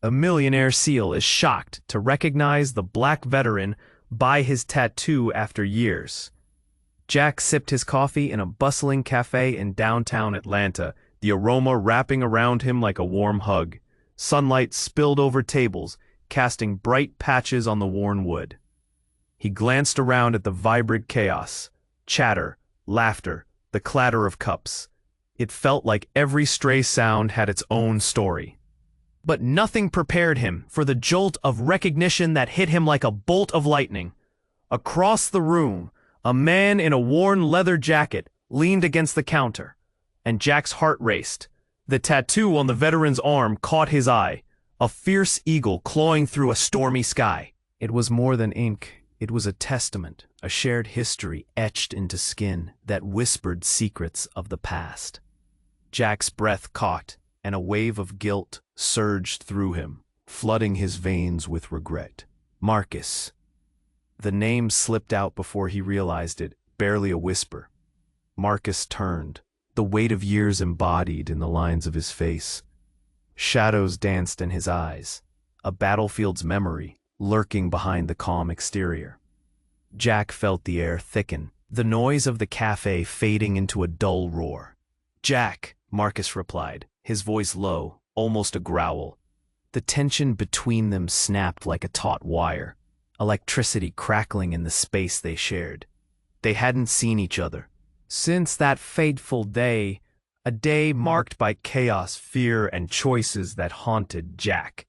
A millionaire seal is shocked to recognize the black veteran by his tattoo after years. Jack sipped his coffee in a bustling cafe in downtown Atlanta, the aroma wrapping around him like a warm hug. Sunlight spilled over tables, casting bright patches on the worn wood. He glanced around at the vibrant chaos, chatter, laughter, the clatter of cups. It felt like every stray sound had its own story. But nothing prepared him for the jolt of recognition that hit him like a bolt of lightning. Across the room, a man in a worn leather jacket leaned against the counter, and Jack's heart raced. The tattoo on the veteran's arm caught his eye, a fierce eagle clawing through a stormy sky. It was more than ink. It was a testament, a shared history etched into skin that whispered secrets of the past. Jack's breath caught, and a wave of guilt surged through him, flooding his veins with regret. Marcus. The name slipped out before he realized it, barely a whisper. Marcus turned, the weight of years embodied in the lines of his face. Shadows danced in his eyes, a battlefield's memory lurking behind the calm exterior. Jack felt the air thicken, the noise of the cafe fading into a dull roar. "Jack," Marcus replied, his voice low, almost a growl. The tension between them snapped like a taut wire, electricity crackling in the space they shared. They hadn't seen each other since that fateful day, a day marked by chaos, fear, and choices that haunted Jack.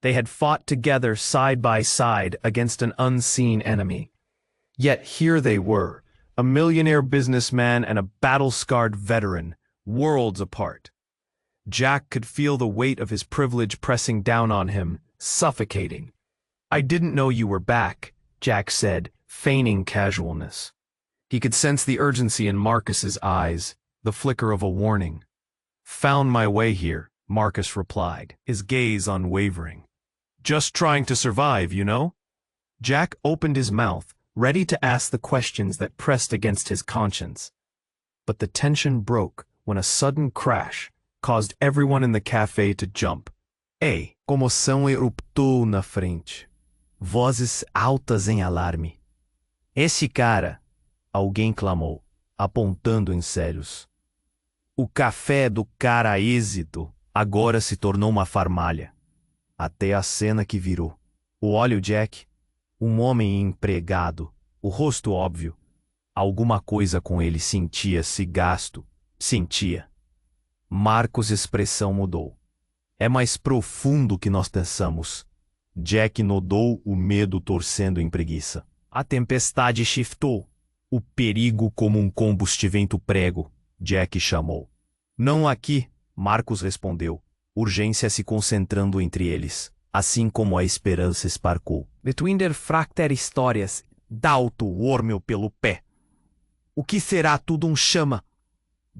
They had fought together side by side against an unseen enemy. Yet here they were, a millionaire businessman and a battle-scarred veteran, worlds apart. Jack could feel the weight of his privilege pressing down on him, suffocating. "I didn't know you were back," Jack said, feigning casualness. He could sense the urgency in Marcus's eyes, the flicker of a warning. "Found my way here," Marcus replied, his gaze unwavering. "Just trying to survive, you know?" Jack opened his mouth, ready to ask the questions that pressed against his conscience. But the tension broke when a sudden crash caused everyone in the cafe to jump. Comoção eruptou na frente. Vozes altas em alarme. "Esse cara", alguém clamou, apontando em sérios. "O café do cara êxito agora se tornou uma farmalha." Até a cena que virou. Olha o Jack, um homem empregado, o rosto óbvio. Alguma coisa com ele sentia-se gasto. Sentia. Marcos' expressão mudou. "É mais profundo que nós pensamos." Jack nodou, o medo torcendo em preguiça. A tempestade shiftou. "O perigo como um combustivento prego", Jack chamou. "Não aqui", Marcos respondeu, urgência se concentrando entre eles, assim como a esperança esparcou. "Between der fracter histórias, dá-o wormel pelo pé. O que será tudo um chama?"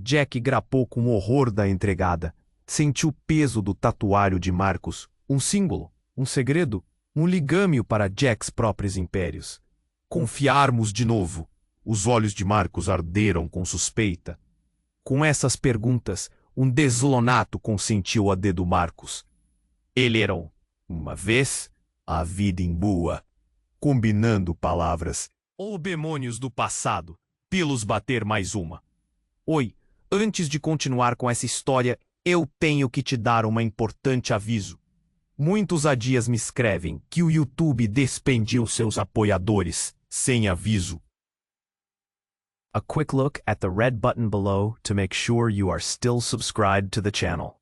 Jack grapou com horror da entregada. Sentiu o peso do tatuário de Marcos, um símbolo, um segredo, um ligâmeo para Jacks próprios impérios. "Confiarmos de novo." Os olhos de Marcos arderam com suspeita. Com essas perguntas, um deslonato consentiu a dedo Marcos. Ele era uma vez a vida em boa, combinando palavras. Ou demônios do passado, pelos bater mais uma. "Oi, antes de continuar com essa história, eu tenho que te dar um importante aviso. Muitos adias me escrevem que o YouTube despediu seus apoiadores, sem aviso." A quick look at the red button below to make sure you are still subscribed to the channel.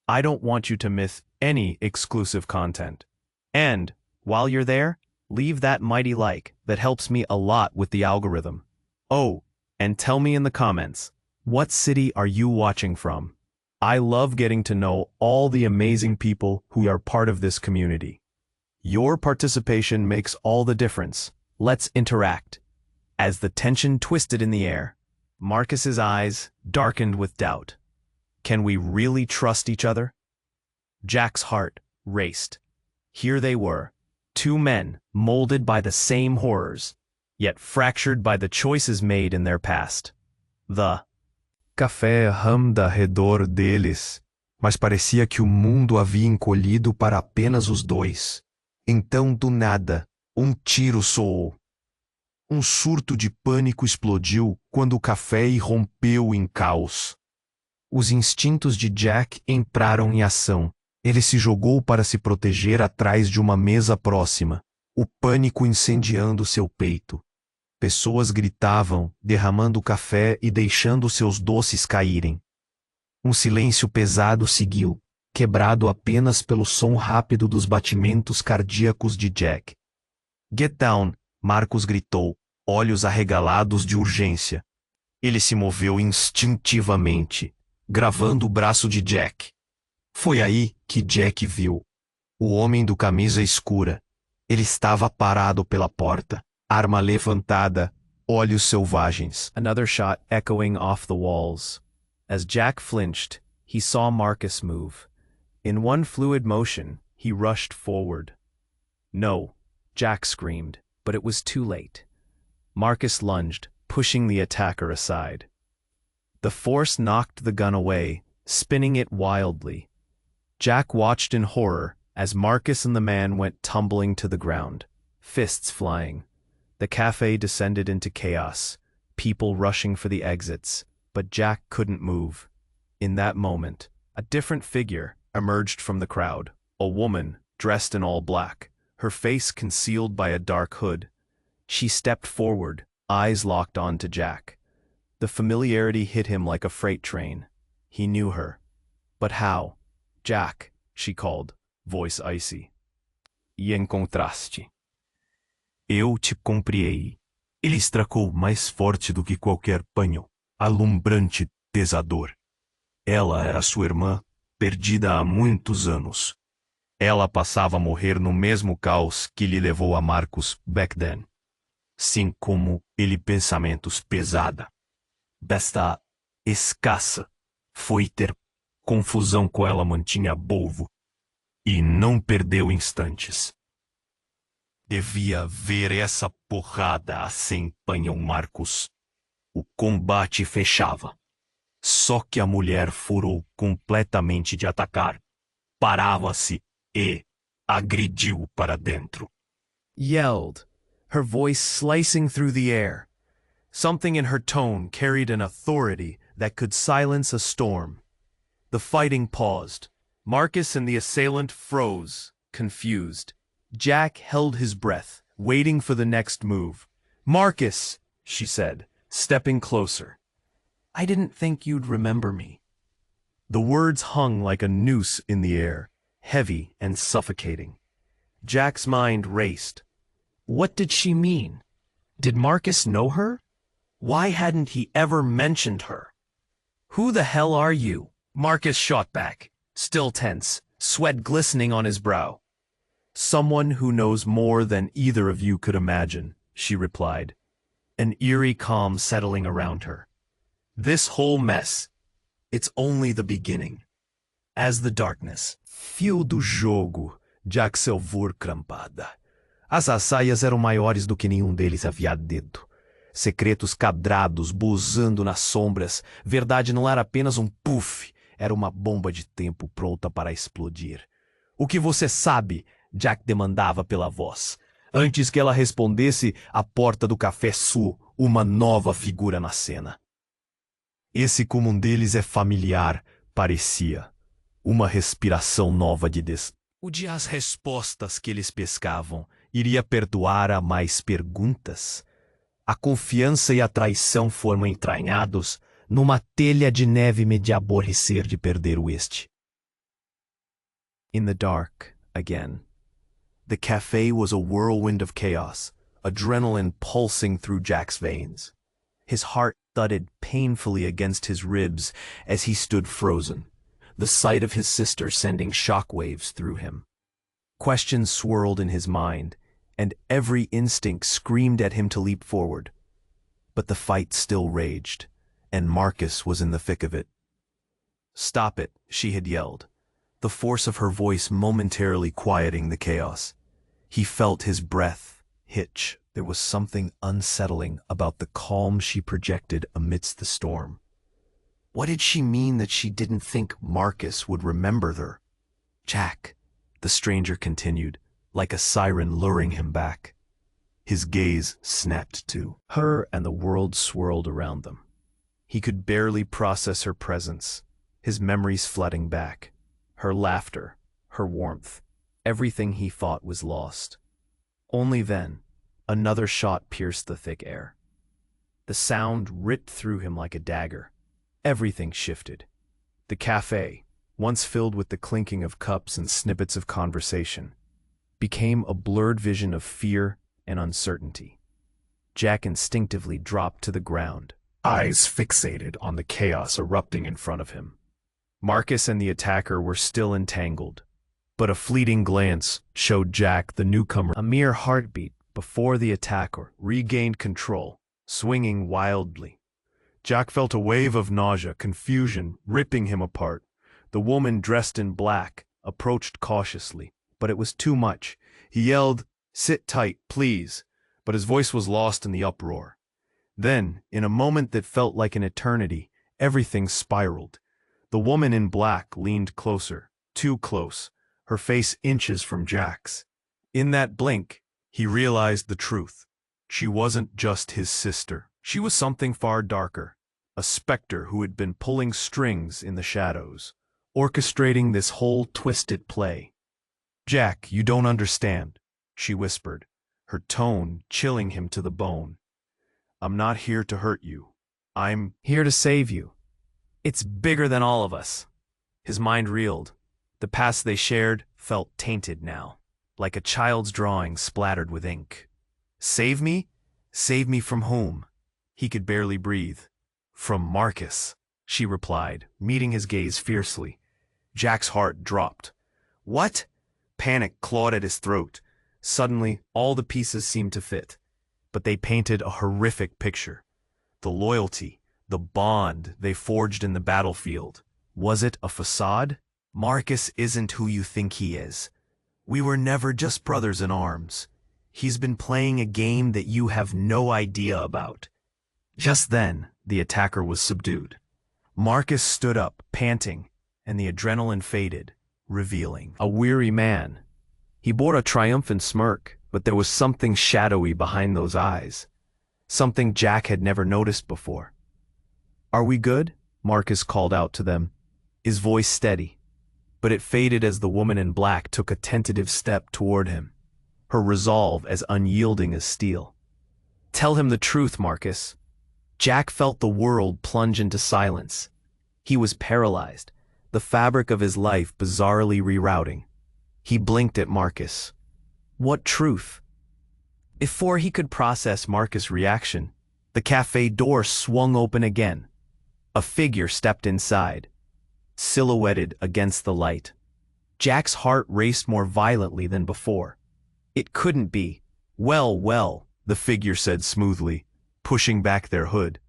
I don't want you to miss any exclusive content. And, while you're there, leave that mighty like that helps me a lot with the algorithm. Oh, and tell me in the comments, what city are you watching from? I love getting to know all the amazing people who are part of this community. Your participation makes all the difference. Let's interact. As the tension twisted in the air, Marcus's eyes darkened with doubt. Can we really trust each other? Jack's heart raced. Here they were, two men molded by the same horrors, yet fractured by the choices made in their past. The café randa redor deles, mas parecia que o mundo havia encolhido para apenas os dois. Então, do nada, um tiro soou. Um surto de pânico explodiu quando o café irrompeu em caos. Os instintos de Jack entraram em ação. Ele se jogou para se proteger atrás de uma mesa próxima, o pânico incendiando seu peito. Pessoas gritavam, derramando café e deixando seus doces caírem. Um silêncio pesado seguiu, quebrado apenas pelo som rápido dos batimentos cardíacos de Jack. "Get down!" Marcus gritou, olhos arregalados de urgência. Ele se moveu instintivamente, gravando o braço de Jack. Foi aí que Jack viu o homem do camisa escura. Ele estava parado pela porta, arma levantada, olhos selvagens. Another shot echoing off the walls. As Jack flinched, he saw Marcus move. In one fluid motion, he rushed forward. "No!" Jack screamed, but it was too late. Marcus lunged, pushing the attacker aside. The force knocked the gun away, spinning it wildly. Jack watched in horror as Marcus and the man went tumbling to the ground, fists flying. The cafe descended into chaos, people rushing for the exits, but Jack couldn't move. In that moment, a different figure emerged from the crowd, a woman dressed in all black, her face concealed by a dark hood. She stepped forward, eyes locked on to Jack. The familiarity hit him like a freight train. He knew her. But how? "Jack," she called, voice icy. "E encontraste. Eu te compreei." Ele estracou mais forte do que qualquer panho, alumbrante, pesador. Ela era sua irmã, perdida há muitos anos. Ela passava a morrer no mesmo caos que lhe levou a Marcus back then. Sim, como ele pensamentos pesada. Besta escassa. Foi ter confusão com ela mantinha bolvo. E não perdeu instantes. Devia ver essa porrada assim, panhão Marcus. O combate fechava. Só que a mulher furou completamente de atacar. Parava-se e agrediu para dentro. Yelled, her voice slicing through the air. Something in her tone carried an authority that could silence a storm. The fighting paused. Marcus and the assailant froze, confused. Jack held his breath, waiting for the next move. "Marcus," she said, stepping closer. "I didn't think you'd remember me." The words hung like a noose in the air, heavy and suffocating. Jack's mind raced. What did she mean? Did Marcus know her? Why hadn't he ever mentioned her? "Who the hell are you?" Marcus shot back, still tense, sweat glistening on his brow. "Someone who knows more than either of you could imagine," she replied, an eerie calm settling around her. "This whole mess, it's only the beginning." As the darkness, fio do jogo, Jack selvor crampada. As assaias eram maiores do que nenhum deles havia dedo. Secretos cadrados, buzzando nas sombras. Verdade não era apenas um puff, era uma bomba de tempo pronta para explodir. "O que você sabe?" Jack demandava pela voz. Antes que ela respondesse, a porta do café sul, uma nova figura na cena. Esse comum deles é familiar, parecia. Uma respiração nova de Odia as respostas que eles pescavam. Iria perdoar a mais perguntas? A confiança e a traição foram entranhados numa telha de neve de aborrecer de perder o este. In the dark, again. The cafe was a whirlwind of chaos, adrenaline pulsing through Jack's veins. His heart thudded painfully against his ribs as he stood frozen, the sight of his sister sending shockwaves through him. Questions swirled in his mind, and every instinct screamed at him to leap forward. But the fight still raged, and Marcus was in the thick of it. "Stop it," she had yelled, the force of her voice momentarily quieting the chaos. He felt his breath hitch. There was something unsettling about the calm she projected amidst the storm. What did she mean that she didn't think Marcus would remember her? Jack, the stranger continued, like a siren luring him back. His gaze snapped to her, and the world swirled around them. He could barely process her presence, his memories flooding back. Her laughter, her warmth, everything he thought was lost. Only then, another shot pierced the thick air. The sound ripped through him like a dagger. Everything shifted. The café, once filled with the clinking of cups and snippets of conversation, became a blurred vision of fear and uncertainty. Jack instinctively dropped to the ground, eyes fixated on the chaos erupting in front of him. Marcus and the attacker were still entangled, but a fleeting glance showed Jack the newcomer a mere heartbeat before the attacker regained control, swinging wildly. Jack felt a wave of nausea, confusion, ripping him apart. The woman dressed in black approached cautiously, but it was too much. He yelled, "Sit tight, please," but his voice was lost in the uproar. Then, in a moment that felt like an eternity, everything spiraled. The woman in black leaned closer, too close, her face inches from Jack's. In that blink, he realized the truth. She wasn't just his sister. She was something far darker, a specter who had been pulling strings in the shadows, orchestrating this whole twisted play. "Jack, you don't understand," she whispered, her tone chilling him to the bone. "I'm not here to hurt you. I'm here to save you. It's bigger than all of us." His mind reeled. The past they shared felt tainted now, like a child's drawing splattered with ink. Save me? Save me from whom? He could barely breathe. "From Marcus," she replied, meeting his gaze fiercely. Jack's heart dropped. "What?" Panic clawed at his throat. Suddenly, all the pieces seemed to fit, but they painted a horrific picture. The loyalty, the bond they forged in the battlefield. Was it a facade? "Marcus isn't who you think he is. We were never just brothers in arms. He's been playing a game that you have no idea about." Just then, the attacker was subdued. Marcus stood up, panting, and the adrenaline faded, revealing a weary man. He bore a triumphant smirk, but there was something shadowy behind those eyes, something Jack had never noticed before. "Are we good?" Marcus called out to them, his voice steady, but it faded as the woman in black took a tentative step toward him, her resolve as unyielding as steel. "Tell him the truth, Marcus." Jack felt the world plunge into silence. He was paralyzed, the fabric of his life bizarrely rerouting. He blinked at Marcus. What truth? Before he could process Marcus' reaction, the cafe door swung open again. A figure stepped inside, silhouetted against the light. Jack's heart raced more violently than before. It couldn't be. Well, the figure said smoothly, pushing back their hood.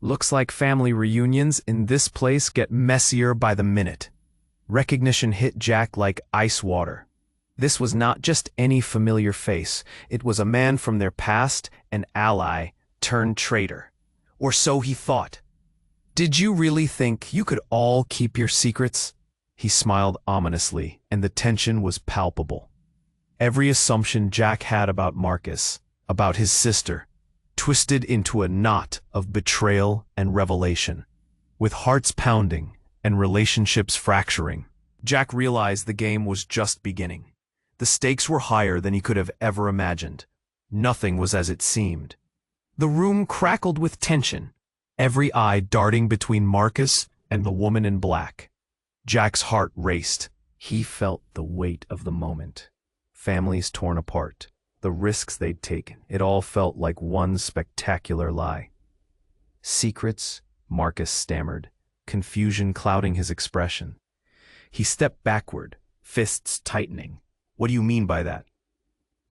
"Looks like family reunions in this place get messier by the minute." Recognition hit Jack like ice water. This was not just any familiar face. It was a man from their past, an ally turned traitor. Or so he thought. "Did you really think you could all keep your secrets?" He smiled ominously, and the tension was palpable. Every assumption Jack had about Marcus, about his sister, twisted into a knot of betrayal and revelation. With hearts pounding and relationships fracturing, Jack realized the game was just beginning. The stakes were higher than he could have ever imagined. Nothing was as it seemed. The room crackled with tension, every eye darting between Marcus and the woman in black. Jack's heart raced. He felt the weight of the moment. Families torn apart, the risks they'd taken. It all felt like one spectacular lie. "Secrets?" Marcus stammered, confusion clouding his expression. He stepped backward, fists tightening. "What do you mean by that?"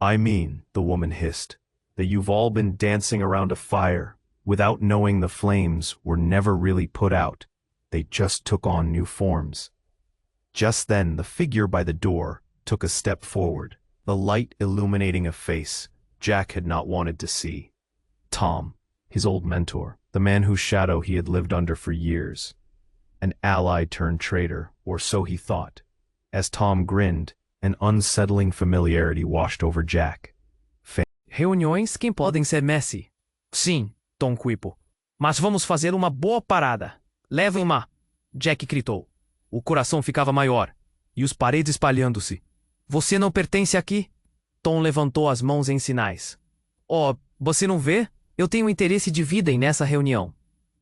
"I mean," the woman hissed, "that you've all been dancing around a fire without knowing the flames were never really put out. They just took on new forms." Just then, the figure by the door took a step forward, the light illuminating a face Jack had not wanted to see. Tom, his old mentor, the man whose shadow he had lived under for years. An ally turned traitor, or so he thought. As Tom grinned, an unsettling familiarity washed over Jack. Reuniões quem podem ser messy. Sim, Tom Quipo. Mas vamos fazer uma boa parada. Levem uma. Jack gritou. O coração ficava maior, e os paredes espalhando-se. Você não pertence aqui? Tom levantou as mãos em sinais. Oh, você não vê? Eu tenho interesse de vida em nessa reunião.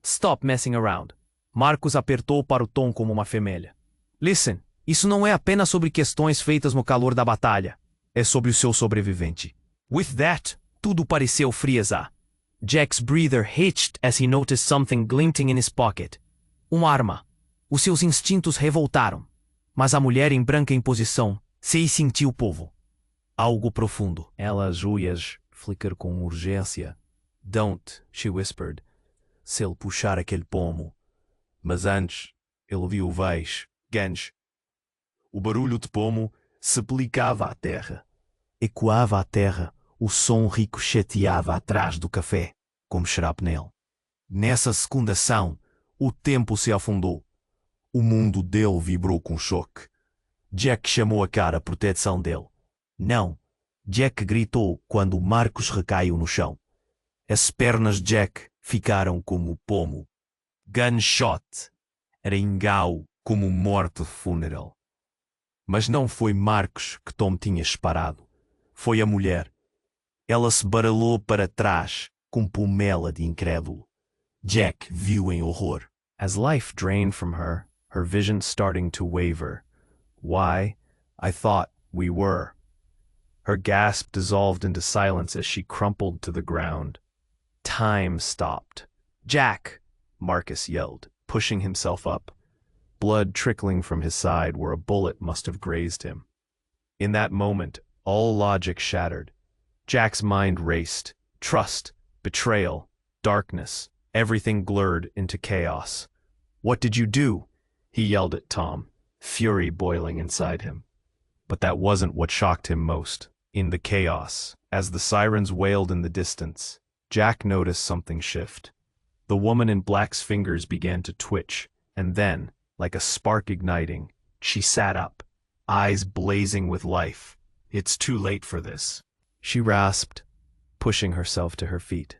Stop messing around. Marcus apertou para o Tom como uma femelha. Listen, isso não é apenas sobre questões feitas no calor da batalha. É sobre o seu sobrevivente. With that, tudo pareceu frieza. Jack's breather hitched as he noticed something glinting in his pocket. Uma arma. Os seus instintos revoltaram. Mas a mulher em branca em posição se sentiu o povo. Algo profundo. Elas unhas flicker com urgência. Don't, she whispered. Se ele puxar aquele pomo. Mas antes, ele ouviu o vais, ganch. O barulho de pomo se aplicava à terra. Ecoava à terra, o som ricocheteava atrás do café, como shrapnel. Nessa segunda ação, o tempo se afundou. O mundo dele vibrou com choque. Jack chamou a cara a proteção dele. Não, Jack gritou quando Marcus recaiu no chão. As pernas de Jack ficaram como pomo. Gunshot. Era ingau como morte funeral. Mas não foi Marcus que Tom tinha disparado. Foi a mulher. Ela se baralhou para trás, com pumela de incrédulo. Jack viu em horror. As life drained from her, her vision starting to waver. Why, I thought we were. Her gasp dissolved into silence as she crumpled to the ground. Time stopped. Jack! Marcus yelled, pushing himself up, blood trickling from his side where a bullet must have grazed him. In that moment, all logic shattered. Jack's mind raced. Trust, betrayal, darkness, everything blurred into chaos. What did you do? He yelled at Tom, fury boiling inside him. But that wasn't what shocked him most. In the chaos, as the sirens wailed in the distance, Jack noticed something shift. The woman in black's fingers began to twitch, and then, like a spark igniting, she sat up, eyes blazing with life. It's too late for this, she rasped, pushing herself to her feet.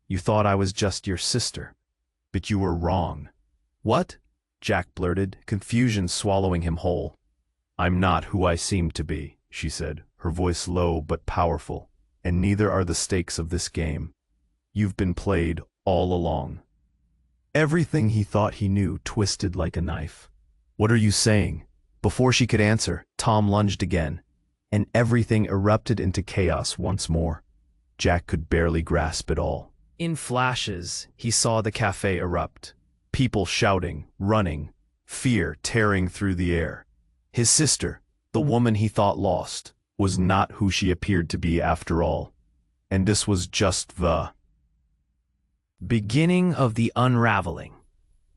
You thought I was just your sister, but you were wrong. What? Jack blurted, confusion swallowing him whole. I'm not who I seem to be, she said, her voice low but powerful, and neither are the stakes of this game. You've been played all along. Everything he thought he knew twisted like a knife. What are you saying? Before she could answer, Tom lunged again, and everything erupted into chaos once more. Jack could barely grasp it all. In flashes, he saw the cafe erupt. People shouting, running, fear tearing through the air. His sister, the woman he thought lost, was not who she appeared to be after all. And this was just the beginning of the unraveling.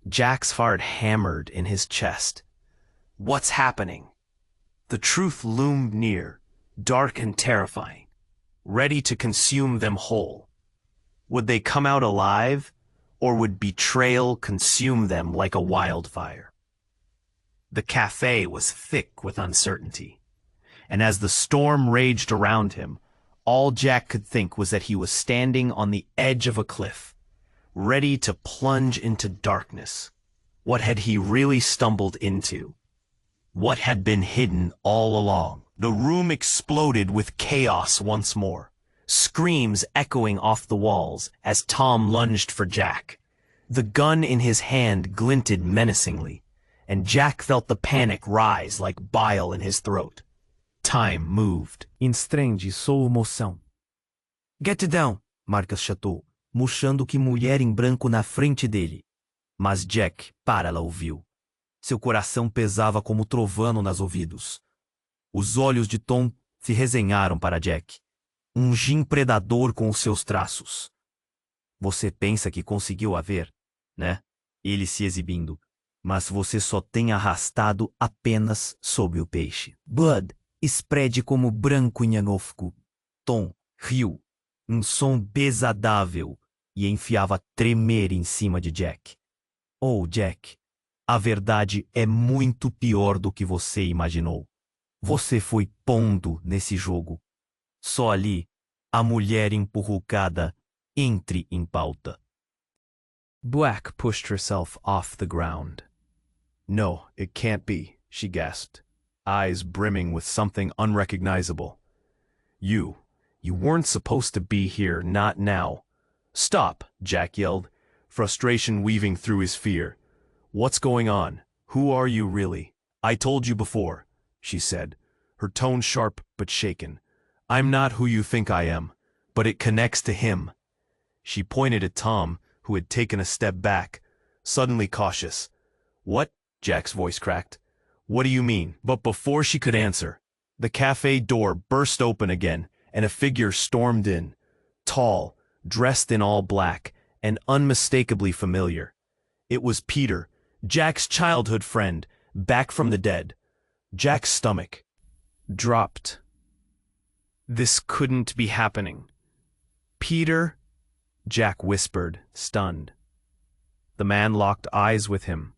Jack's heart hammered in his chest. What's happening? The truth loomed near, dark and terrifying, ready to consume them whole. Would they come out alive, or would betrayal consume them like a wildfire? The cafe was thick with uncertainty, and as the storm raged around him, all Jack could think was that he was standing on the edge of a cliff, ready to plunge into darkness. What had he really stumbled into? What had been hidden all along? The room exploded with chaos once more, screams echoing off the walls as Tom lunged for Jack. The gun in his hand glinted menacingly, and Jack felt the panic rise like bile in his throat. Time moved. Estrange sua moção. Get down, Marcus chatou, murchando que mulher em branco na frente dele. Mas Jack para lá ouviu. Seu coração pesava como trovão nas ouvidos. Os olhos de Tom se resenharam para Jack. Um gin predador com os seus traços. Você pensa que conseguiu a ver, né? Ele se exibindo. Mas você só tem arrastado apenas sob o peixe. Blood spread como branco em anofco. Tom riu. Um som desagradável, e enfiava a tremer em cima de Jack. Oh, Jack, a verdade é muito pior do que você imaginou. Você foi pondo nesse jogo. Só ali, a mulher empurrucada entre em pauta. Black pushed herself off the ground. No, it can't be, she gasped, eyes brimming with something unrecognizable. You weren't supposed to be here, not now. Stop, Jack yelled, frustration weaving through his fear. What's going on? Who are you really? I told you before, she said, her tone sharp but shaken. I'm not who you think I am, but it connects to him. She pointed at Tom, who had taken a step back, suddenly cautious. What? Jack's voice cracked. What do you mean? But before she could answer, the cafe door burst open again, and a figure stormed in, tall, dressed in all black, and unmistakably familiar. It was Peter, Jack's childhood friend, back from the dead. Jack's stomach dropped. This couldn't be happening. Peter? Jack whispered, stunned. The man locked eyes with him,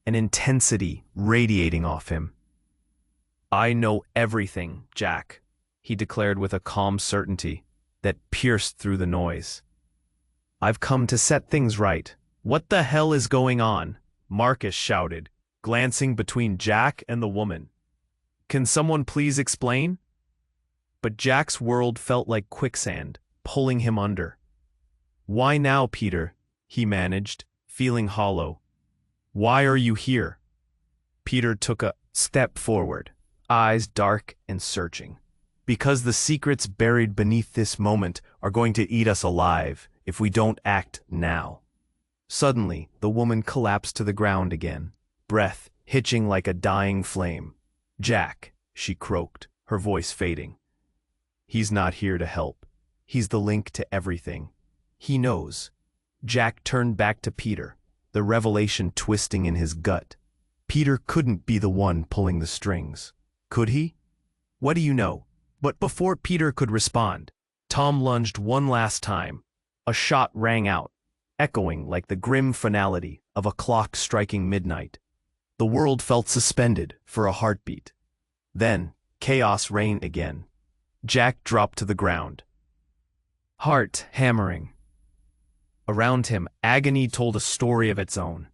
an intensity radiating off him. I know everything, Jack, he declared with a calm certainty that pierced through the noise. I've come to set things right. What the hell is going on? Marcus shouted, glancing between Jack and the woman. Can someone please explain? But Jack's world felt like quicksand, pulling him under. Why now, Peter? He managed, feeling hollow. Why are you here? Peter took a step forward, eyes dark and searching. Because the secrets buried beneath this moment are going to eat us alive if we don't act now. Suddenly, the woman collapsed to the ground again, breath hitching like a dying flame. Jack, she croaked, her voice fading. He's not here to help. He's the link to everything. He knows. Jack turned back to Peter, the revelation twisting in his gut. Peter couldn't be the one pulling the strings. Could he? What do you know? But before Peter could respond, Tom lunged one last time. A shot rang out, echoing like the grim finality of a clock striking midnight. The world felt suspended for a heartbeat. Then, chaos reigned again. Jack dropped to the ground, heart hammering. Around him, agony told a story of its own.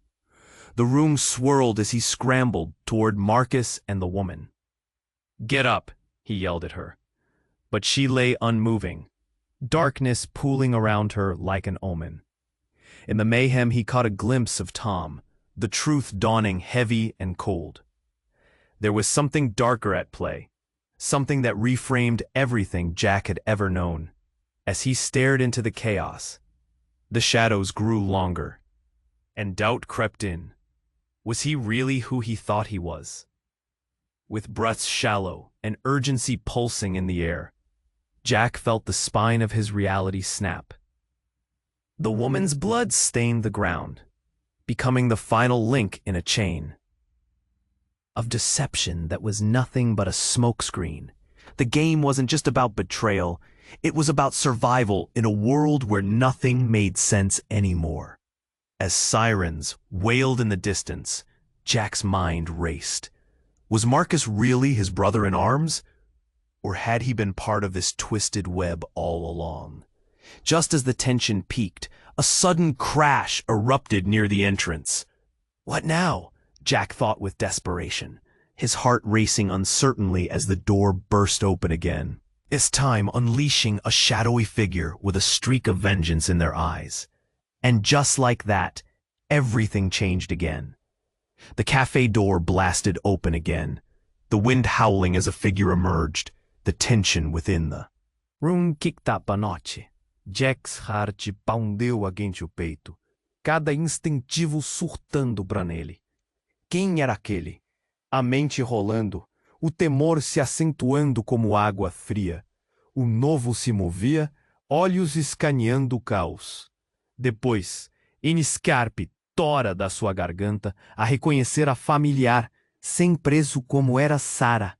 The room swirled as he scrambled toward Marcus and the woman. Get up, he yelled at her. But she lay unmoving, darkness pooling around her like an omen. In the mayhem he caught a glimpse of Tom, the truth dawning heavy and cold. There was something darker at play, something that reframed everything Jack had ever known. As he stared into the chaos, the shadows grew longer, and doubt crept in. Was he really who he thought he was? With breaths shallow and urgency pulsing in the air, Jack felt the spine of his reality snap. The woman's blood stained the ground, becoming the final link in a chain of deception that was nothing but a smokescreen. The game wasn't just about betrayal, it was about survival in a world where nothing made sense anymore. As sirens wailed in the distance, Jack's mind raced. Was Marcus really his brother in arms? Or had he been part of this twisted web all along? Just as the tension peaked, a sudden crash erupted near the entrance. What now? Jack thought with desperation, his heart racing uncertainly as the door burst open again. This time unleashing a shadowy figure with a streak of vengeance in their eyes. And just like that, everything changed again. The cafe door blasted open again, the wind howling as a figure emerged, the tension within the room kicked up a notch. Jack's heart poundeu against o peito, cada instintivo surtando pra nele. Quem era aquele? A mente rolando, o temor se acentuando como água fria. O novo se movia, olhos escaneando o caos. Depois, Eniscarpe tora da sua garganta a reconhecer a familiar, sem preço como era Sara.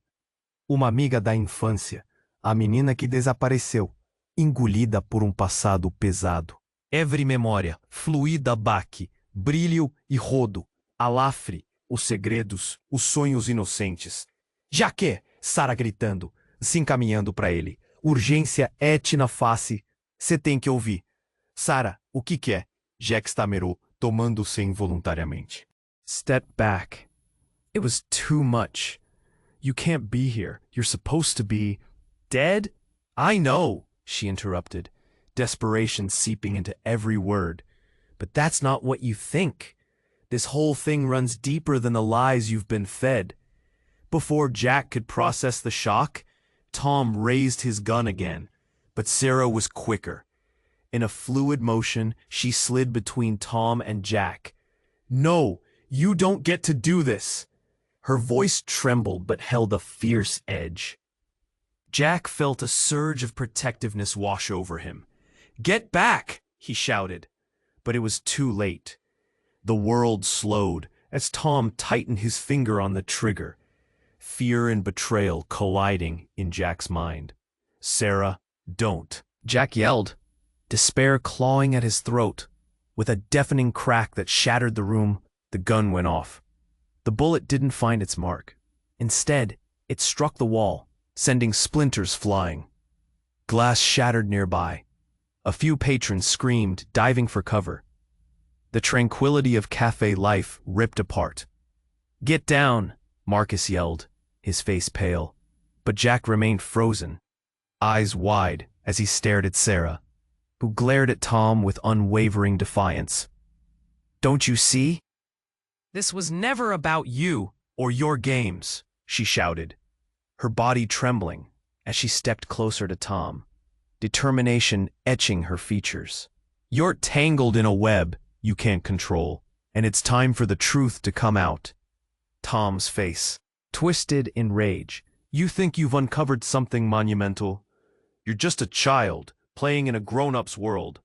Uma amiga da infância, a menina que desapareceu, engolida por um passado pesado. Every memória, fluida baque, brilho e rodo, alafre, os segredos, os sonhos inocentes. Já que, Sara gritando, se encaminhando para ele. Urgência et na face. Cê tem que ouvir. Sara, o que é? Jack stamerou, tomando-se involuntariamente. Step back. It was too much. You can't be here. You're supposed to be dead? I know, she interrupted, desperation seeping into every word. But that's not what you think. This whole thing runs deeper than the lies you've been fed. Before Jack could process the shock, Tom raised his gun again, but Sarah was quicker. In a fluid motion, she slid between Tom and Jack. No, you don't get to do this. Her voice trembled but held a fierce edge. Jack felt a surge of protectiveness wash over him. Get back, he shouted. But it was too late. The world slowed as Tom tightened his finger on the trigger. Fear and betrayal colliding in Jack's mind. Sarah, don't. Jack yelled, despair clawing at his throat. With a deafening crack that shattered the room, the gun went off. The bullet didn't find its mark. Instead, it struck the wall, sending splinters flying. Glass shattered nearby. A few patrons screamed, diving for cover. The tranquility of cafe life ripped apart. Get down, Marcus yelled, his face pale, but Jack remained frozen, eyes wide as he stared at Sarah, who glared at Tom with unwavering defiance. Don't you see? This was never about you or your games, she shouted, her body trembling as she stepped closer to Tom, determination etching her features. You're tangled in a web you can't control, and it's time for the truth to come out. Tom's face twisted in rage. You think you've uncovered something monumental? You're just a child playing in a grown-up's world.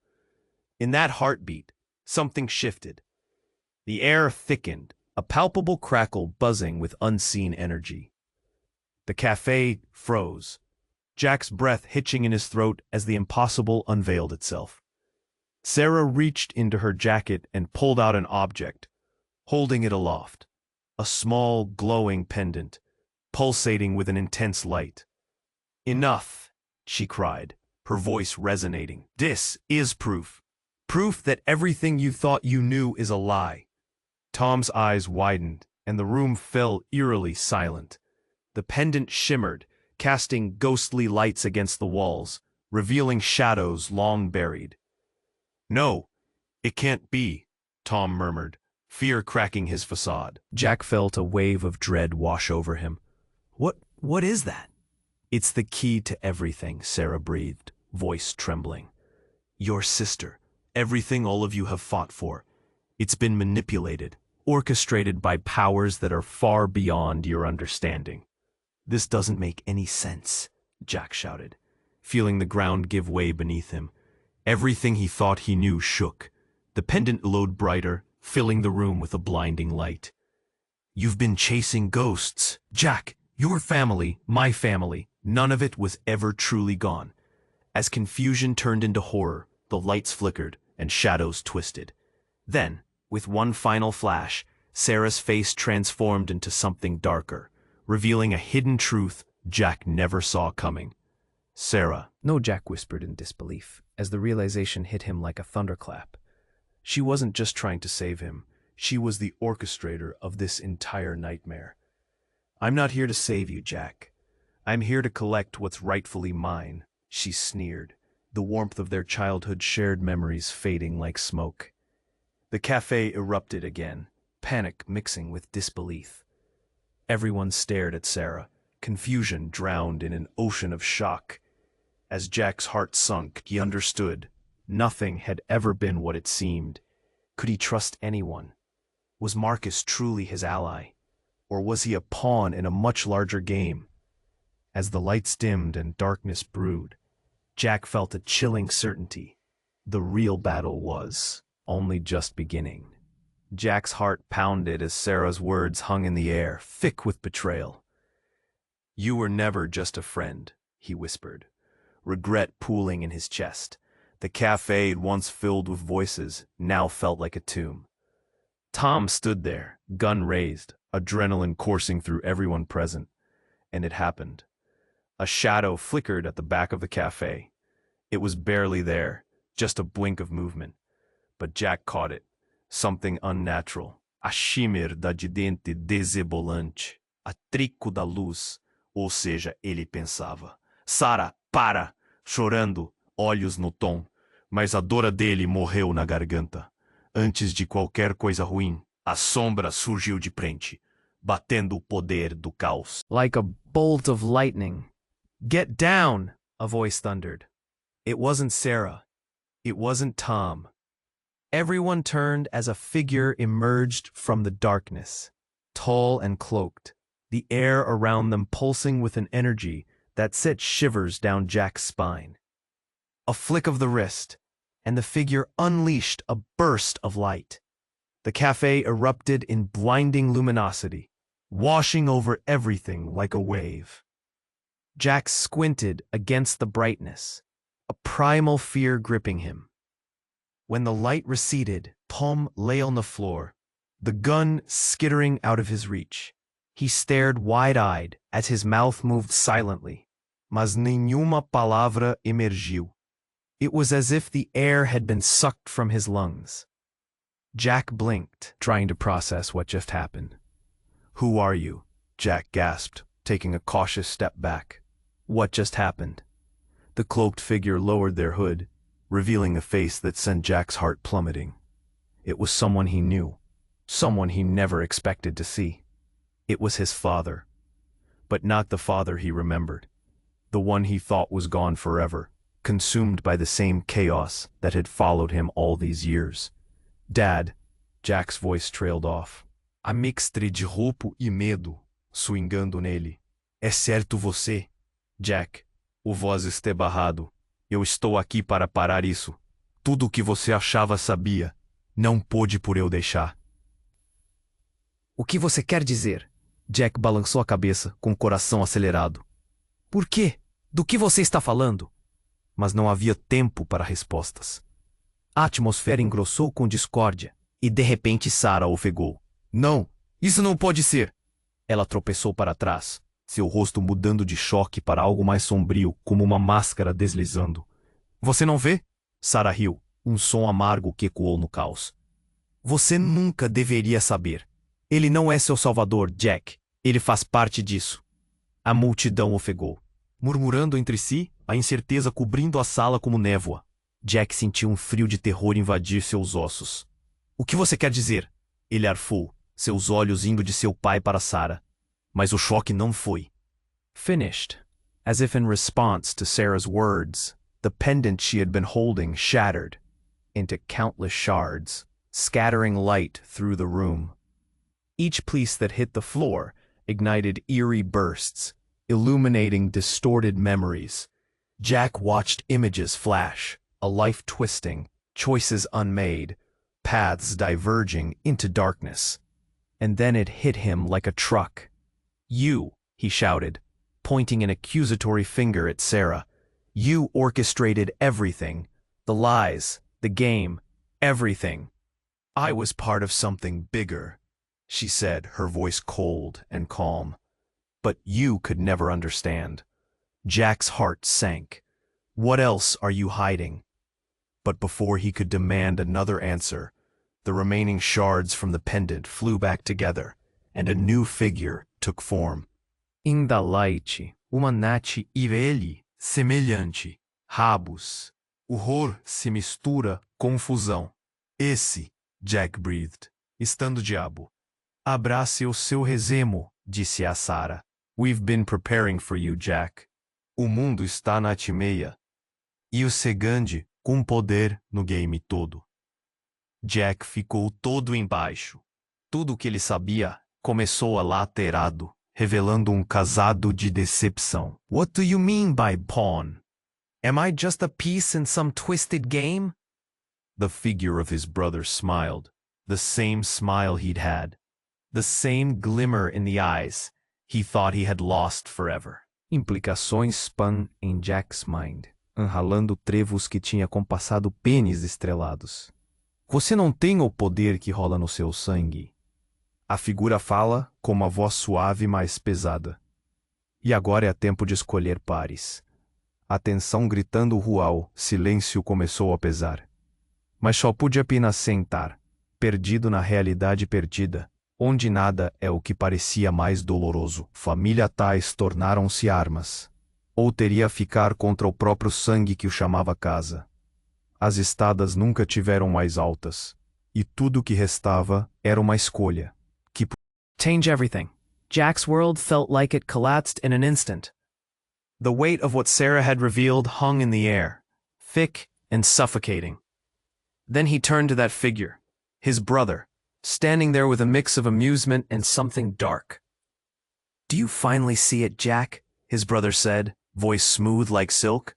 In that heartbeat, something shifted. The air thickened, a palpable crackle buzzing with unseen energy. The cafe froze, Jack's breath hitching in his throat as the impossible unveiled itself. Sarah reached into her jacket and pulled out an object, holding it aloft. A small, glowing pendant, pulsating with an intense light. Enough, she cried, her voice resonating. This is proof. Proof that everything you thought you knew is a lie. Tom's eyes widened, and the room fell eerily silent. The pendant shimmered, casting ghostly lights against the walls, revealing shadows long buried. No, it can't be, Tom murmured, fear cracking his facade. Jack felt a wave of dread wash over him. What is that? It's the key to everything, Sarah breathed, voice trembling. Your sister, everything all of you have fought for. It's been manipulated, orchestrated by powers that are far beyond your understanding. This doesn't make any sense, Jack shouted, feeling the ground give way beneath him. Everything he thought he knew shook. The pendant glowed brighter, filling the room with a blinding light. You've been chasing ghosts. Jack, your family, my family, none of it was ever truly gone. As confusion turned into horror, the lights flickered and shadows twisted. Then, with one final flash, Sarah's face transformed into something darker, revealing a hidden truth Jack never saw coming. Sarah. No, Jack whispered in disbelief, as the realization hit him like a thunderclap. She wasn't just trying to save him. She was the orchestrator of this entire nightmare. I'm not here to save you, Jack. I'm here to collect what's rightfully mine, she sneered, the warmth of their childhood shared memories fading like smoke. The cafe erupted again, panic mixing with disbelief. Everyone stared at Sarah, confusion drowned in an ocean of shock. As Jack's heart sunk, he understood. Nothing had ever been what it seemed. Could he trust anyone? Was Marcus truly his ally? Or was he a pawn in a much larger game? As the lights dimmed and darkness brewed, Jack felt a chilling certainty. The real battle was only just beginning. Jack's heart pounded as Sarah's words hung in the air, thick with betrayal. You were never just a friend, he whispered, regret pooling in his chest. The cafe, once filled with voices, now felt like a tomb. Tom stood there, gun raised, adrenaline coursing through everyone present. And it happened. A shadow flickered at the back of the cafe. It was barely there, just a blink of movement. But Jack caught it. Something unnatural. A shimmer da de dente desebolante. A trico da luz. Ou seja, ele pensava. Sarah, para! Chorando, olhos no tom. Mas a dor dele morreu na garganta. Antes de qualquer coisa ruim, a sombra surgiu de frente, batendo o poder do caos. Like a bolt of lightning. "Get down!" a voice thundered. It wasn't Sarah. It wasn't Tom. Everyone turned as a figure emerged from the darkness, tall and cloaked, the air around them pulsing with an energy that sent shivers down Jack's spine. A flick of the wrist, and the figure unleashed a burst of light. The cafe erupted in blinding luminosity, washing over everything like a wave. Jack squinted against the brightness, a primal fear gripping him. When the light receded, Tom lay on the floor, the gun skittering out of his reach. He stared wide-eyed as his mouth moved silently, mas nenhuma palavra emergiu. It was as if the air had been sucked from his lungs. Jack blinked, trying to process what just happened. "Who are you?" Jack gasped, taking a cautious step back. What just happened? The cloaked figure lowered their hood, revealing a face that sent Jack's heart plummeting. It was someone he knew, someone he never expected to see. It was his father, but not the father he remembered, the one he thought was gone forever, consumed by the same chaos that had followed him all these years. "Dad," Jack's voice trailed off. A mixture de roubo e medo, swingando nele. "É certo você?" "Jack, o voz está barrado. Eu estou aqui para parar isso. Tudo o que você achava sabia. Não pôde por eu deixar." "O que você quer dizer?" Jack balançou a cabeça, com o coração acelerado. "Por quê? Do que você está falando?" Mas não havia tempo para respostas. A atmosfera engrossou com discórdia, e de repente Sarah ofegou. "Não, isso não pode ser!" Ela tropeçou para trás, seu rosto mudando de choque para algo mais sombrio, como uma máscara deslizando. "Você não vê?" Sarah riu, um som amargo que ecoou no caos. "Você nunca deveria saber. Ele não é seu salvador, Jack. Ele faz parte disso." A multidão ofegou, murmurando entre si, a incerteza cobrindo a sala como névoa. Jack sentiu um frio de terror invadir seus ossos. "O que você quer dizer?" Ele arfou, seus olhos indo de seu pai para Sarah. Mas o choque não foi. Finished, as if in response to Sarah's words, the pendant she had been holding shattered into countless shards, scattering light through the room. Each piece that hit the floor ignited eerie bursts, illuminating distorted memories. Jack watched images flash, a life twisting, choices unmade, paths diverging into darkness. And then it hit him like a truck. "You," he shouted, pointing an accusatory finger at Sarah. "You orchestrated everything. The lies, the game, everything." "I was part of something bigger," she said, her voice cold and calm. "But you could never understand." Jack's heart sank. "What else are you hiding?" But before he could demand another answer, the remaining shards from the pendant flew back together, and a new figure took form. "In the light, uma natte irrevocably semelhante. Rabos. Horror se mistura, confusão." "Esse," Jack breathed, "estando diabo." "Abrace o seu resemo," disse a Sarah. "We've been preparing for you, Jack. O mundo está na timeia. E o Segande, com poder no game todo." Jack ficou todo embaixo. Tudo o que ele sabia começou a laterado, revelando casado de decepção. "What do you mean by pawn? Am I just a piece in some twisted game?" The figure of his brother smiled, the same smile he'd had, the same glimmer in the eyes he thought he had lost forever. Implicações spun in Jack's mind. enralando trevos que tinha compassado pênis estrelados. Você não tem o poder que rola no seu sangue. A figura fala com uma voz suave mais pesada. E agora é tempo de escolher pares. A tensão gritando rual, silêncio começou a pesar. Mas só pude apenas sentar, perdido na realidade perdida, onde nada é o que parecia mais doloroso. Família tais tornaram-se armas. Ou teria a ficar contra o próprio sangue que o chamava casa. As estadas nunca tiveram mais altas, e tudo o que restava era uma escolha. Change everything. Jack's world felt like it collapsed in an instant. The weight of what Sarah had revealed hung in the air, thick and suffocating. Then he turned to that figure, his brother, standing there with a mix of amusement and something dark. "Do you finally see it, Jack?" his brother said, voice smooth like silk.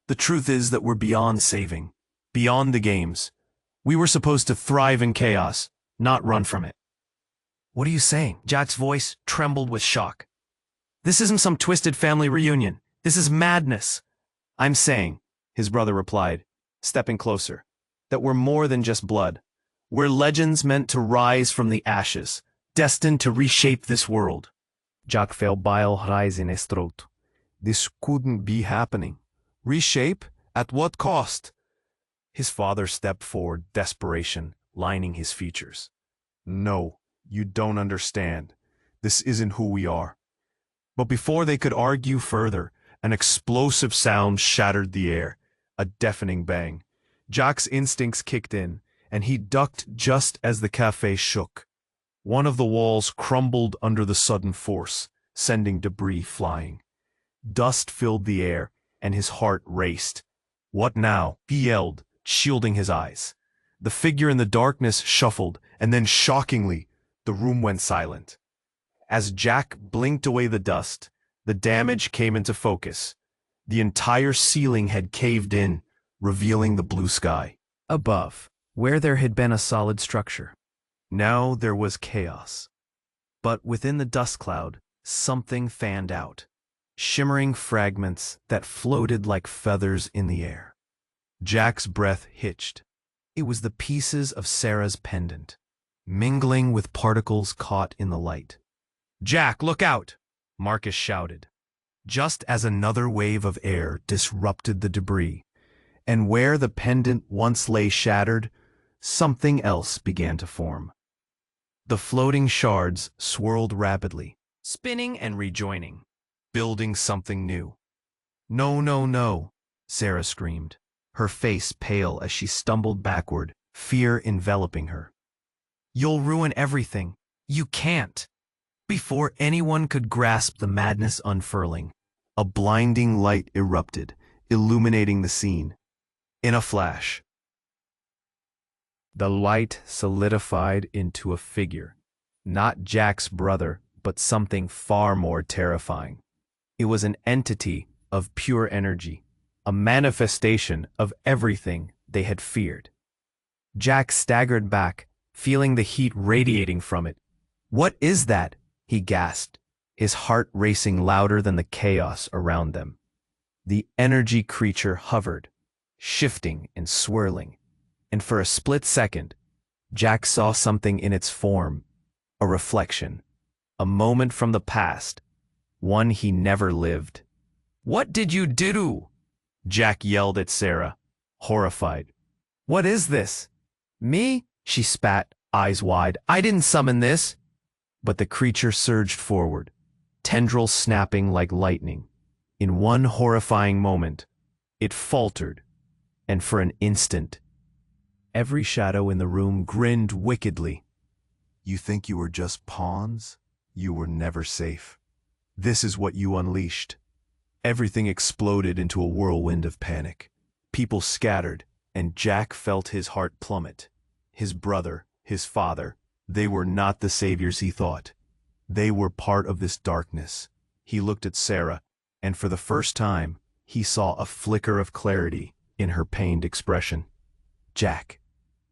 "The truth is that we're beyond saving, beyond the games. We were supposed to thrive in chaos, not run from it." "What are you saying?" Jack's voice trembled with shock. "This isn't some twisted family reunion. This is madness." "I'm saying," his brother replied, stepping closer, "that we're more than just blood. We're legends meant to rise from the ashes, destined to reshape this world." Jack felt bile rise in his throat. This couldn't be happening. Reshape? At what cost? His father stepped forward, desperation lining his features. "No, you don't understand. This isn't who we are." But before they could argue further, an explosive sound shattered the air, a deafening bang. Jack's instincts kicked in, and he ducked just as the café shook. One of the walls crumbled under the sudden force, sending debris flying. Dust filled the air, and his heart raced. "What now?" he yelled, shielding his eyes. The figure in the darkness shuffled, and then shockingly, the room went silent. As Jack blinked away the dust, the damage came into focus. The entire ceiling had caved in, revealing the blue sky. Above, where there had been a solid structure, now there was chaos. But within the dust cloud, something fanned out. Shimmering fragments that floated like feathers in the air. Jack's breath hitched. It was the pieces of Sarah's pendant, mingling with particles caught in the light. "Jack, look out!" Marcus shouted, just as another wave of air disrupted the debris, and where the pendant once lay shattered, something else began to form. The floating shards swirled rapidly, spinning and rejoining, building something new. "No, no, no," Sarah screamed, her face pale as she stumbled backward, fear enveloping her. "You'll ruin everything. You can't." Before anyone could grasp the madness unfurling, a blinding light erupted, illuminating the scene. In a flash, the light solidified into a figure, not Jack's brother, but something far more terrifying. It was an entity of pure energy, a manifestation of everything they had feared. Jack staggered back, feeling the heat radiating from it. "What is that?" he gasped, his heart racing louder than the chaos around them. The energy creature hovered, shifting and swirling, and for a split second, Jack saw something in its form, a reflection, a moment from the past, one he never lived. "What did you do?" Jack yelled at Sarah, horrified. "What is this?" "Me?" she spat, eyes wide. "I didn't summon this." But the creature surged forward, tendrils snapping like lightning. In one horrifying moment, it faltered, and for an instant, every shadow in the room grinned wickedly. "You think you were just pawns? You were never safe. This is what you unleashed." Everything exploded into a whirlwind of panic. People scattered, and Jack felt his heart plummet. His brother, his father, they were not the saviors he thought. They were part of this darkness. He looked at Sarah, and for the first time, he saw a flicker of clarity in her pained expression. "Jack,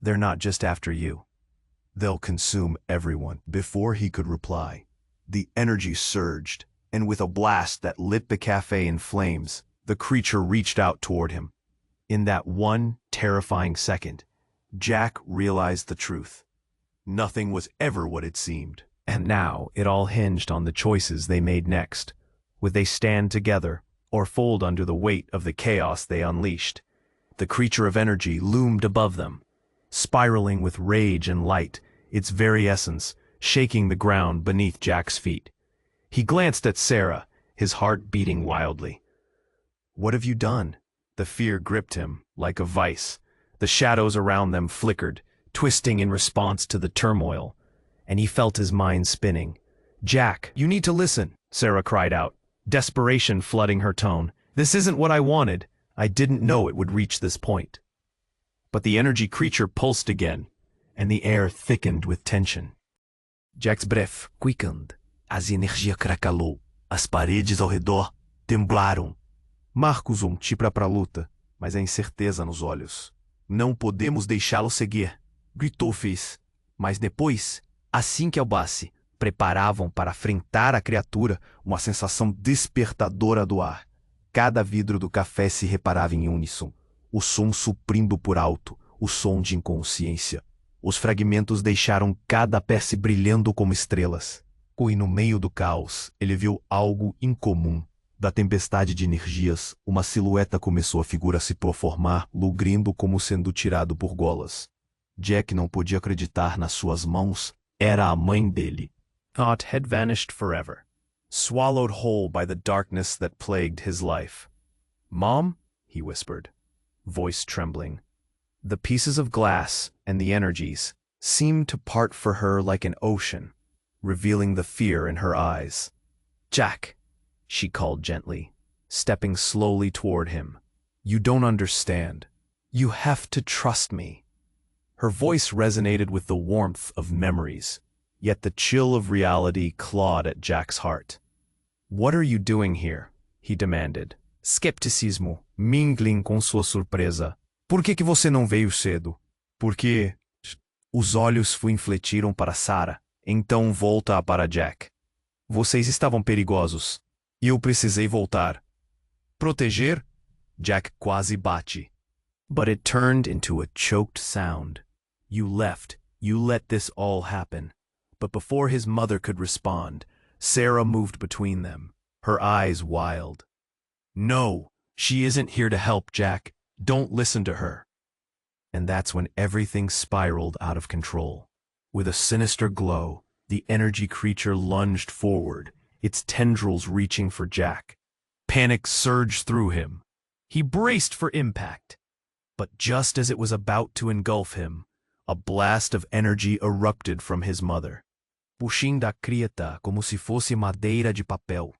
they're not just after you. They'll consume everyone." Before he could reply, the energy surged, and with a blast that lit the cafe in flames, The creature reached out toward him. In that one terrifying second, Jack realized the truth. Nothing was ever what it seemed. And now it all hinged on the choices they made next. Would they stand together or fold under the weight of the chaos they unleashed? The creature of energy loomed above them, spiraling with rage and light, its very essence shaking the ground beneath Jack's feet. He glanced at Sarah, his heart beating wildly. "What have you done?" The fear gripped him like a vice. The shadows around them flickered, twisting in response to the turmoil, and he felt his mind spinning. "Jack, you need to listen," Sarah cried out, desperation flooding her tone. "This isn't what I wanted. I didn't know it would reach this point." But the energy creature pulsed again, and the air thickened with tension. Jack's breath quickened as a energia craquelou. As paredes ao redor temblaram. Marcos tipo para a luta, mas a incerteza nos olhos. "Não podemos deixá-lo seguir", gritou Fizz. Mas depois, assim que Albace preparavam para afrentar a criatura, uma sensação despertadora do ar. Cada vidro do café se reparava em uníssono, o som suprindo por alto, o som de inconsciência. Os fragmentos deixaram cada peça brilhando como estrelas. E no meio do caos, ele viu algo incomum. Da tempestade de energias, uma silhueta começou a figura se proformar, lugrindo como sendo tirado por golas. Jack não podia acreditar nas suas mãos. Era a mãe dele. Thought had vanished forever, swallowed whole by the darkness that plagued his life. "Mom?" he whispered, voice trembling. The pieces of glass and the energies seemed to part for her like an ocean, revealing the fear in her eyes. "Jack," she called gently, stepping slowly toward him. "You don't understand. You have to trust me." Her voice resonated with the warmth of memories, yet the chill of reality clawed at Jack's heart. "What are you doing here?" he demanded, skepticismo mingling com sua surpresa. "Por que você não veio cedo?" "Porque..." Os olhos infletiram para Sarah, então volta para Jack. "Vocês estavam perigosos, e eu precisei voltar." "Proteger?" Jack quase bate. But it turned into a choked sound. "You left. You let this all happen." But before his mother could respond, Sarah moved between them, her eyes wild. "No, she isn't here to help, Jack. Don't listen to her." And that's when everything spiraled out of control. With a sinister glow, the energy creature lunged forward, its tendrils reaching for Jack. Panic surged through him. He braced for impact. But just as it was about to engulf him, a blast of energy erupted from his mother, puxando a criatura como se fosse madeira de papel.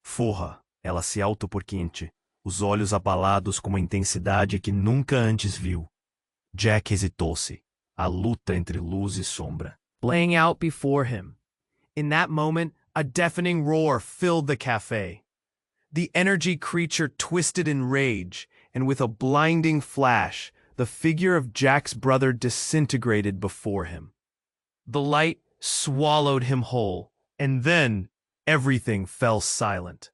Forra, ela se autoporquente, os olhos abalados com uma intensidade que nunca antes viu. Jack hesitou-se, a luta entre luz e sombra playing out before him. In that moment, a deafening roar filled the café. The energy creature twisted in rage, and with a blinding flash, the figure of Jack's brother disintegrated before him. The light swallowed him whole, and then everything fell silent.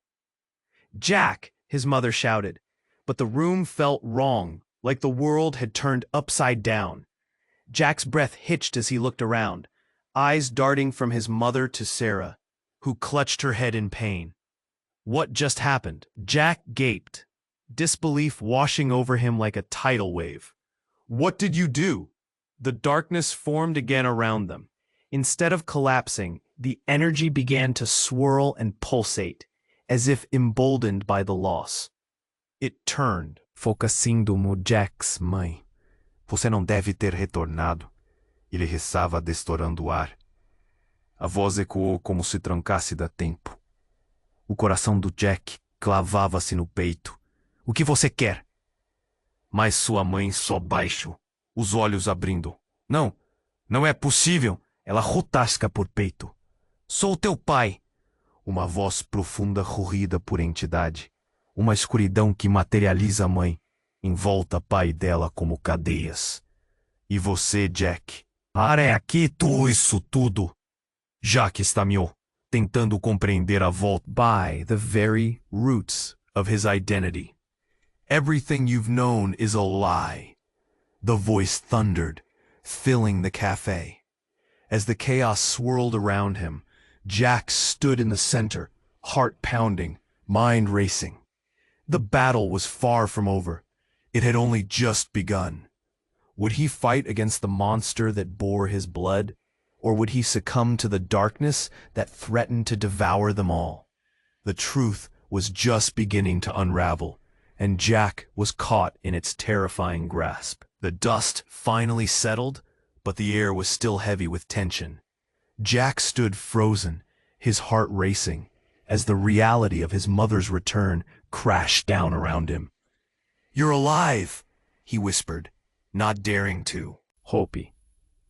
"Jack!" his mother shouted, but the room felt wrong, like the world had turned upside down. Jack's breath hitched as he looked around, eyes darting from his mother to Sarah, who clutched her head in pain. What just happened? Jack gaped, disbelief washing over him like a tidal wave. "What did you do?" The darkness formed again around them. Instead of collapsing, the energy began to swirl and pulsate, as if emboldened by the loss. It turned, focusando no Jack's mãe. "Você não deve ter retornado." Ele ressava destourando o ar. A voz ecoou como se trancasse da tempo. O coração do Jack clavava-se no peito. "O que você quer?" Mas sua mãe só baixo, os olhos abrindo. "Não, não é possível." Ela rotasca por peito. "Sou teu pai." Uma voz profunda rurrida por entidade. Uma escuridão que materializa a mãe, envolta pai dela como cadeias. "E você, Jack? Para aqui tu isso tudo." Jack estamiou, tentando compreender a volta. By the very roots of his identity. Everything you've known is a lie. The voice thundered, filling the cafe. As the chaos swirled around him, Jack stood in the center, heart pounding, mind racing. The battle was far from over. It had only just begun. Would he fight against the monster that bore his blood, or would he succumb to the darkness that threatened to devour them all? The truth was just beginning to unravel, and Jack was caught in its terrifying grasp. The dust finally settled, but the air was still heavy with tension. Jack stood frozen, his heart racing, as the reality of his mother's return crashed down around him. "You're alive," he whispered, not daring to. Hope.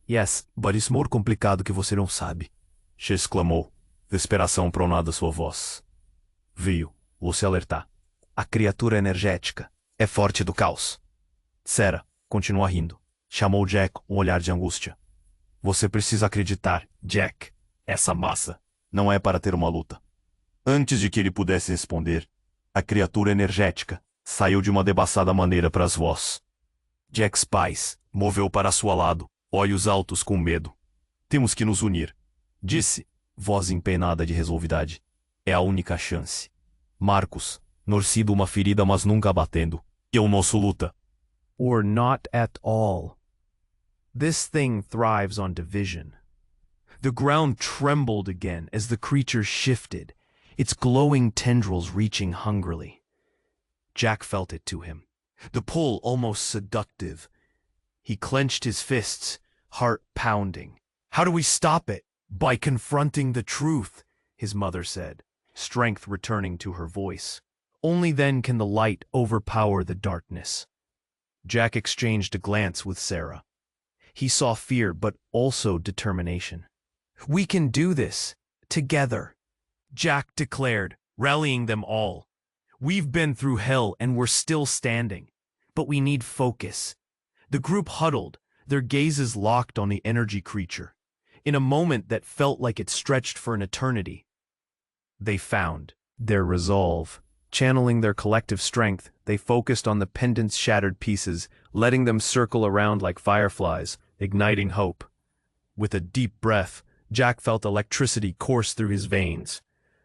Yes, but it's more complicado que você não sabe. She exclamou, desesperação pronada sua voz. Viu, vou se alertar. A criatura energética é forte do caos. Sarah continua rindo. Chamou Jack um olhar de angústia. Você precisa acreditar, Jack. Essa massa não é para ter uma luta. Antes de que ele pudesse responder, a criatura energética saiu de uma debaçada maneira para as vozes. Jack's pais Moveu para seu lado, olhos altos com medo. Temos que nos unir, disse, voz empenada de resolvidade. É a única chance. Marcos, norcido uma ferida mas nunca abatendo. É o nosso luta. Or not at all. This thing thrives on division. The ground trembled again as the creature shifted, its glowing tendrils reaching hungrily. Jack felt it to him, the pull almost seductive. He clenched his fists, heart pounding. How do we stop it? By confronting the truth, his mother said, strength returning to her voice. Only then can the light overpower the darkness. Jack exchanged a glance with Sarah. He saw fear but also determination. We can do this, together, Jack declared, rallying them all. We've been through hell and we're still standing, but we need focus. The group huddled, their gazes locked on the energy creature. In a moment that felt like it stretched for an eternity, they found their resolve. Channeling their collective strength, they focused on the pendant's shattered pieces, letting them circle around like fireflies, igniting hope. With a deep breath, Jack felt electricity course through his veins.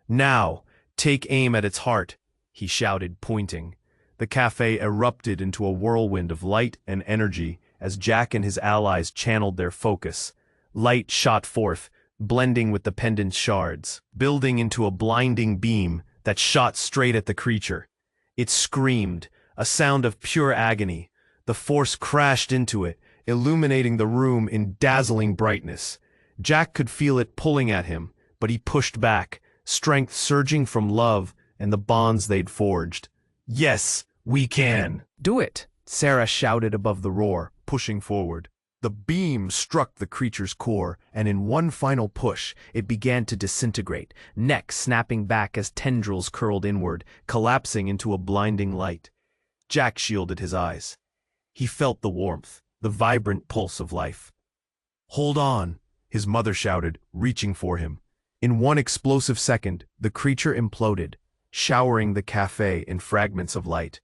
Now, take aim at its heart, he shouted, pointing. The cafe erupted into a whirlwind of light and energy as Jack and his allies channeled their focus. Light shot forth, blending with the pendant's shards, building into a blinding beam that shot straight at the creature. It screamed, a sound of pure agony. The force crashed into it, illuminating the room in dazzling brightness. Jack could feel it pulling at him, but he pushed back, strength surging from love and the bonds they'd forged. Yes, we can. Do it, Sarah shouted above the roar, pushing forward. The beam struck the creature's core, and in one final push, it began to disintegrate, neck snapping back as tendrils curled inward, collapsing into a blinding light. Jack shielded his eyes. He felt the warmth, the vibrant pulse of life. Hold on, his mother shouted, reaching for him. In one explosive second, the creature imploded, showering the cafe in fragments of light.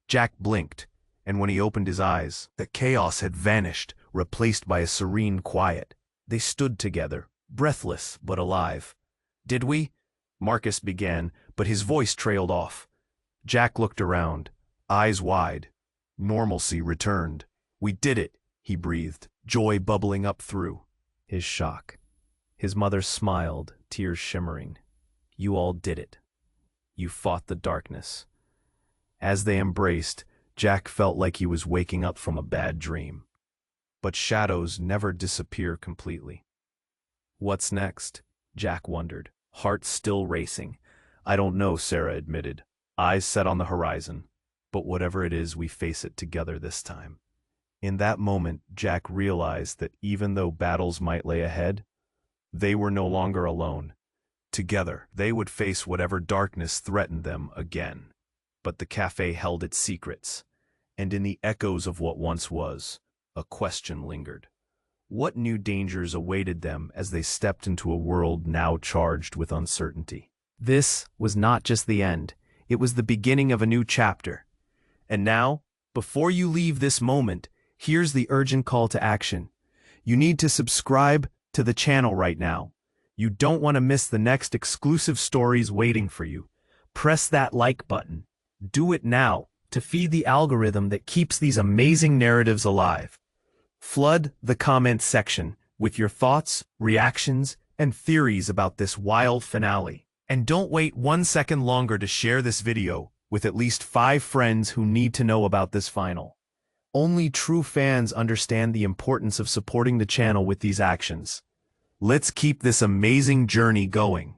Jack blinked, and when he opened his eyes, the chaos had vanished, replaced by a serene quiet. They stood together, breathless but alive. Did we? Marcus began, but his voice trailed off. Jack looked around, eyes wide. Normalcy returned. We did it, he breathed, joy bubbling up through his shock. His mother smiled, tears shimmering. You all did it. You fought the darkness. As they embraced, Jack felt like he was waking up from a bad dream. But shadows never disappear completely. What's next? Jack wondered, heart still racing. I don't know, Sarah admitted, eyes set on the horizon. But whatever it is, we face it together this time. In that moment, Jack realized that even though battles might lay ahead, they were no longer alone. Together, they would face whatever darkness threatened them again. But the cafe held its secrets, and in the echoes of what once was, a question lingered. What new dangers awaited them as they stepped into a world now charged with uncertainty? This was not just the end. It was the beginning of a new chapter. And now, before you leave this moment, here's the urgent call to action. You need to subscribe to the channel right now. You don't want to miss the next exclusive stories waiting for you. Press that like button. Do it now to feed the algorithm that keeps these amazing narratives alive. Flood the comments section with your thoughts, reactions, and theories about this wild finale. And don't wait 1 second longer to share this video with at least 5 friends who need to know about this final. Only true fans understand the importance of supporting the channel with these actions. Let's keep this amazing journey going.